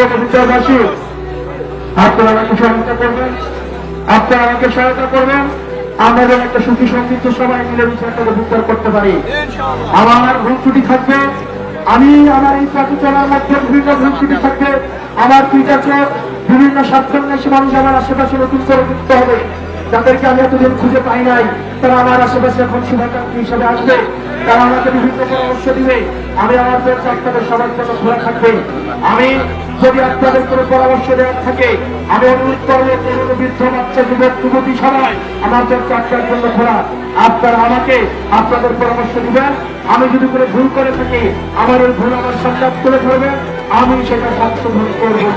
প্রিয় বিদ্যাবাসী, আপনারা আমাকে সহায়তা করবেন, আপনারা আমাকে সহায়তা করবেন। আমরা যেন একটা সুখী সমৃদ্ধ সবাই মিলে বিচারটা বিচার করতে পারি। আমার ভুল ত্রুটি থাকবে, আমি আমার এই পথে চলার মধ্যে বিভিন্ন ভুল ত্রুটি থাকবে। আমার পিতাকে বিভিন্ন স্বার্থান্বেষী মানুষ আমার আশেপাশে নতুন করে যুক্ত হবে, যাদেরকে আমি এতদিন খুঁজে পাই নাই। তারা আমার আশেপাশে এখন শুভাকাঙ্ক্ষী হিসাবে আসবে, তারা আমাকে বিভিন্ন পরামর্শ দিবে। আমি আমার পথে আপনাদের সবার জন্য খোলা থাকবে। আমি যদি আপনাদের কোনো পরামর্শ দেওয়ার থাকে, আমি অনুরোধ করবো কোনো বৃদ্ধ বাচ্চা যুবক যুবতী সবাই আমার পথে আপনার জন্য খোলা। আপনারা আমাকে আপনাদের পরামর্শ দিবেন। আমি যদি কোনো ভুল করে থাকি, আমার ওই ভুল আমার সামনে তুলে ধরবেন, আমি সেটা সংশোধন করবো।